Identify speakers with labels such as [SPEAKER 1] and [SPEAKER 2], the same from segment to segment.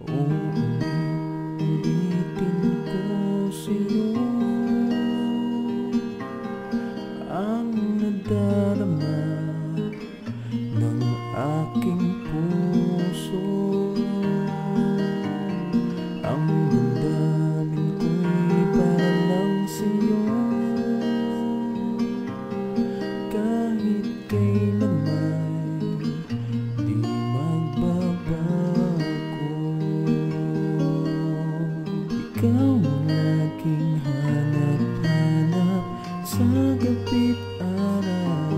[SPEAKER 1] Uulit-ulitin ko sa'yo ang nadarama ng aking puso. Ang damdamin ko'y para lang sa'yo, kahit kailanman di magbabago. Ikaw ang laging hanap-hanap sa gabi't araw.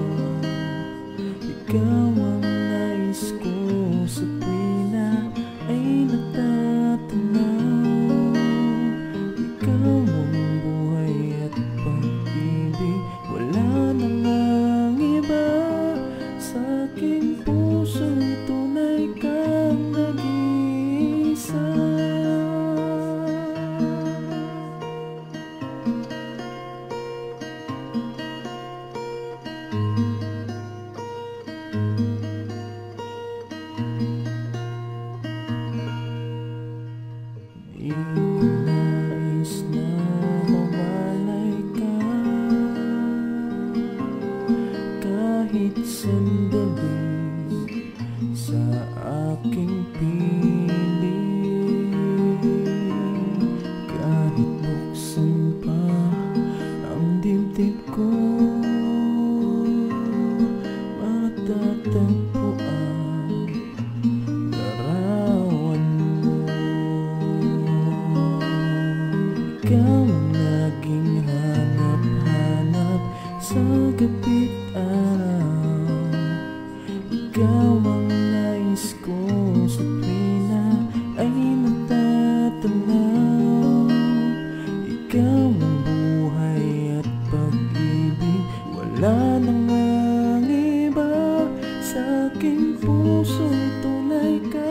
[SPEAKER 1] Ikaw ang nais ko sa tuwina ay natatanaw. Ikaw ang buhay at pag-ibig, wala nang ang iba. Sa aking puso'y tunay kang nag-iisa. Di ko nais na mawalay ka kahit sandali sa aking piling. Kahit buksan pa ang dibdib ko, matatagpo ang larawan mo. Ikaw ang laging hanap-hanap sa gabi't araw. Ikaw ang nais ko sa tuwina ay natatanaw. Ikaw ang buhay at pag-ibig, wala nang ang iba. Sa aking puso'y tunay ka